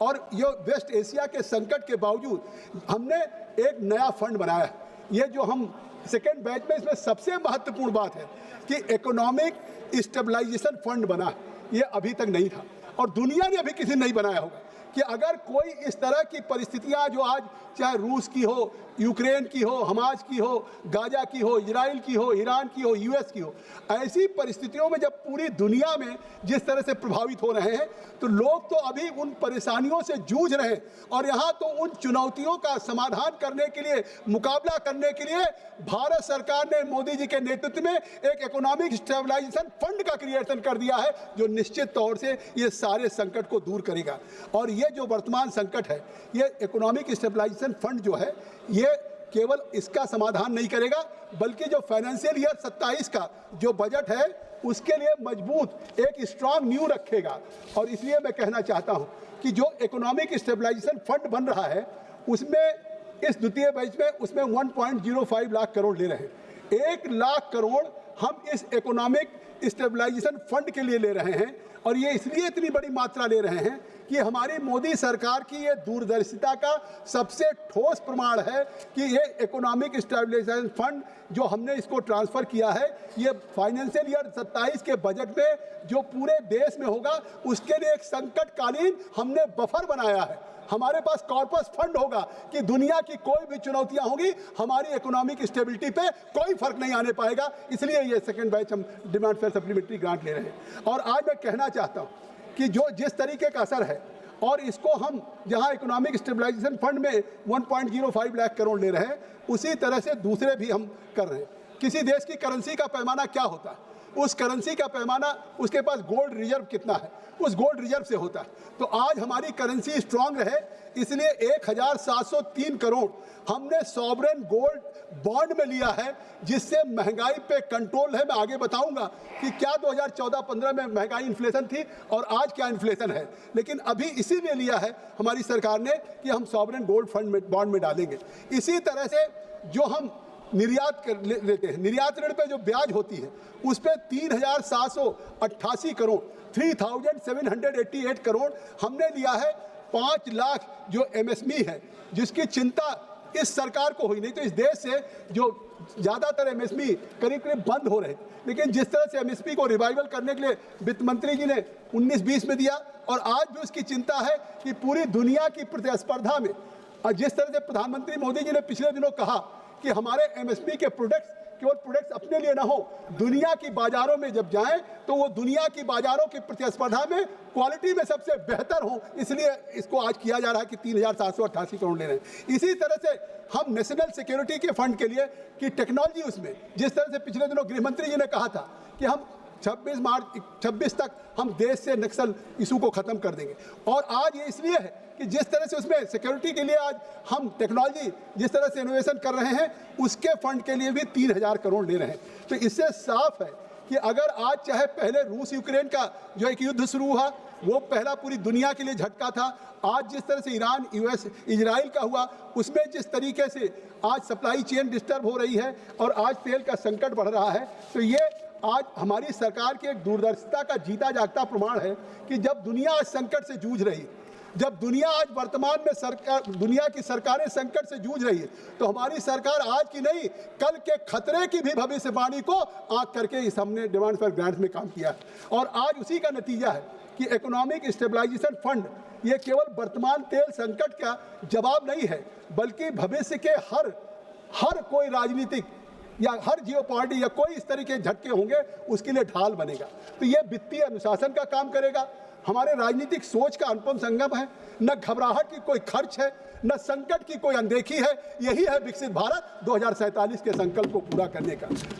और ये waste Asia के संकट के बावजूद हमने एक नया फंड बनाया है। ये जो हम सेकेंड बैच में, इसमें सबसे महत्वपूर्ण बात है कि इकोनॉमिक स्टेबलाइजेशन फंड बना, ये अभी तक नहीं था और दुनिया ने अभी किसी नहीं बनाया होगा कि अगर कोई इस तरह की परिस्थितियां जो आज चाहे रूस की हो, यूक्रेन की हो, हमास की हो, गाजा की हो, इजराइल की हो, ईरान की हो, यूएस की हो, ऐसी परिस्थितियों में जब पूरी दुनिया में जिस तरह से प्रभावित हो रहे हैं तो लोग तो अभी उन परेशानियों से जूझ रहे हैं और यहाँ तो उन चुनौतियों का समाधान करने के लिए, मुकाबला करने के लिए भारत सरकार ने मोदी जी के नेतृत्व में एक इकोनॉमिक स्टेबलाइजेशन फंड का क्रिएशन कर दिया है जो निश्चित तौर से ये सारे संकट को दूर करेगा। और ये जो वर्तमान संकट है, ये इकोनॉमिक स्टेबलाइजेशन फंड जो है, ये केवल इसका समाधान नहीं करेगा बल्कि जो फाइनेंशियल ईयर 27 का जो बजट है उसके लिए मजबूत एक स्ट्रांग नींव रखेगा। और इसलिए मैं कहना चाहता हूं कि जो इकोनॉमिक स्टेबलाइजेशन फंड बन रहा है उसमें इस द्वितीय बैच में उसमें 1.05 लाख करोड़ ले रहे हैं। 1 लाख करोड़ हम इस इकोनॉमिक स्टेबलाइजेशन फंड के लिए ले रहे हैं और ये इसलिए इतनी बड़ी मात्रा ले रहे हैं कि हमारी मोदी सरकार की ये दूरदर्शिता का सबसे ठोस प्रमाण है कि ये इकोनॉमिक स्टेबलाइजेशन फंड जो हमने इसको ट्रांसफ़र किया है, ये फाइनेंशियल ईयर 27 के बजट में जो पूरे देश में होगा उसके लिए एक संकटकालीन हमने बफर बनाया है। हमारे पास कॉर्पस फंड होगा कि दुनिया की कोई भी चुनौतियां होंगी, हमारी इकोनॉमिक स्टेबिलिटी पे कोई फर्क नहीं आने पाएगा। इसलिए ये सेकंड बैच हम डिमांड फेयर सप्लीमेंट्री ग्रांट ले रहे हैं। और आज मैं कहना चाहता हूं कि जो जिस तरीके का असर है और इसको हम जहां इकोनॉमिक स्टेबलाइजेशन फंड में 1.05 लाख करोड़ ले रहे हैं, उसी तरह से दूसरे भी हम कर रहे हैं। किसी देश की करेंसी का पैमाना क्या होता है? उस करेंसी का पैमाना उसके पास गोल्ड रिजर्व कितना है, उस गोल्ड रिजर्व से होता है। तो आज हमारी करेंसी स्ट्रांग रहे इसलिए 1703 करोड़ हमने सॉवरेन गोल्ड बॉन्ड में लिया है जिससे महंगाई पे कंट्रोल है। मैं आगे बताऊंगा कि क्या 2014-15 में महंगाई इन्फ्लेशन थी और आज क्या इन्फ्लेशन है, लेकिन अभी इसीलिए लिया है हमारी सरकार ने कि हम सॉवरेन गोल्ड फंड में बॉन्ड में डालेंगे। इसी तरह से जो हम निर्यात कर लेते हैं, निर्यात ऋण पे जो ब्याज होती है उस पर 3788 करोड़ 3788 करोड़ हमने लिया है। 5 लाख जो एमएसएमई है जिसकी चिंता इस सरकार को हुई, नहीं तो इस देश से जो ज़्यादातर एमएसएमई करीब करीब बंद हो रहे थे, लेकिन जिस तरह से एमएसएमई को रिवाइवल करने के लिए वित्त मंत्री जी ने 19-20 में दिया और आज भी उसकी चिंता है कि पूरी दुनिया की प्रतिस्पर्धा में और जिस तरह से प्रधानमंत्री मोदी जी ने पिछले दिनों कहा कि हमारे एमएसएमई के प्रोडक्ट्स केवल प्रोडक्ट्स अपने लिए ना हो, दुनिया की बाजारों में जब जाएं तो वो दुनिया की बाजारों की प्रतिस्पर्धा में क्वालिटी में सबसे बेहतर हो। इसलिए इसको आज किया जा रहा है कि 3788 करोड़ ले रहे हैं। इसी तरह से हम नेशनल सिक्योरिटी के फंड के लिए कि टेक्नोलॉजी उसमें जिस तरह से पिछले दिनों गृह मंत्री जी ने कहा था कि हम 26 तक हम देश से नक्सल इशू को ख़त्म कर देंगे। और आज ये इसलिए है कि जिस तरह से उसमें सिक्योरिटी के लिए आज हम टेक्नोलॉजी जिस तरह से इनोवेशन कर रहे हैं उसके फंड के लिए भी 3000 करोड़ ले रहे हैं। तो इससे साफ है कि अगर आज चाहे पहले रूस यूक्रेन का जो एक युद्ध शुरू हुआ वो पहला पूरी दुनिया के लिए झटका था, आज जिस तरह से ईरान यूएस इजराइल का हुआ उसमें जिस तरीके से आज सप्लाई चेन डिस्टर्ब हो रही है और आज तेल का संकट बढ़ रहा है, तो ये आज हमारी सरकार की एक दूरदर्शिता का जीता जागता प्रमाण है कि जब दुनिया आज संकट से जूझ रही, जब दुनिया आज वर्तमान में दुनिया की सरकारें संकट से जूझ रही है, तो हमारी सरकार आज की नहीं कल के खतरे की भी भविष्यवाणी को आंक करके इस हमने डिमांड फेयर ग्रांट्स में काम किया है। और आज उसी का नतीजा है कि इकोनॉमिक स्टेबलाइजेशन फंड ये केवल वर्तमान तेल संकट का जवाब नहीं है बल्कि भविष्य के हर कोई राजनीतिक या हर जियो पार्टी या कोई इस तरह के झटके होंगे उसके लिए ढाल बनेगा। तो ये वित्तीय अनुशासन का काम करेगा, हमारे राजनीतिक सोच का अनुपम संगम है, न घबराहट की कोई खर्च है, न संकट की कोई अनदेखी है। यही है विकसित भारत 2047 के संकल्प को पूरा करने का।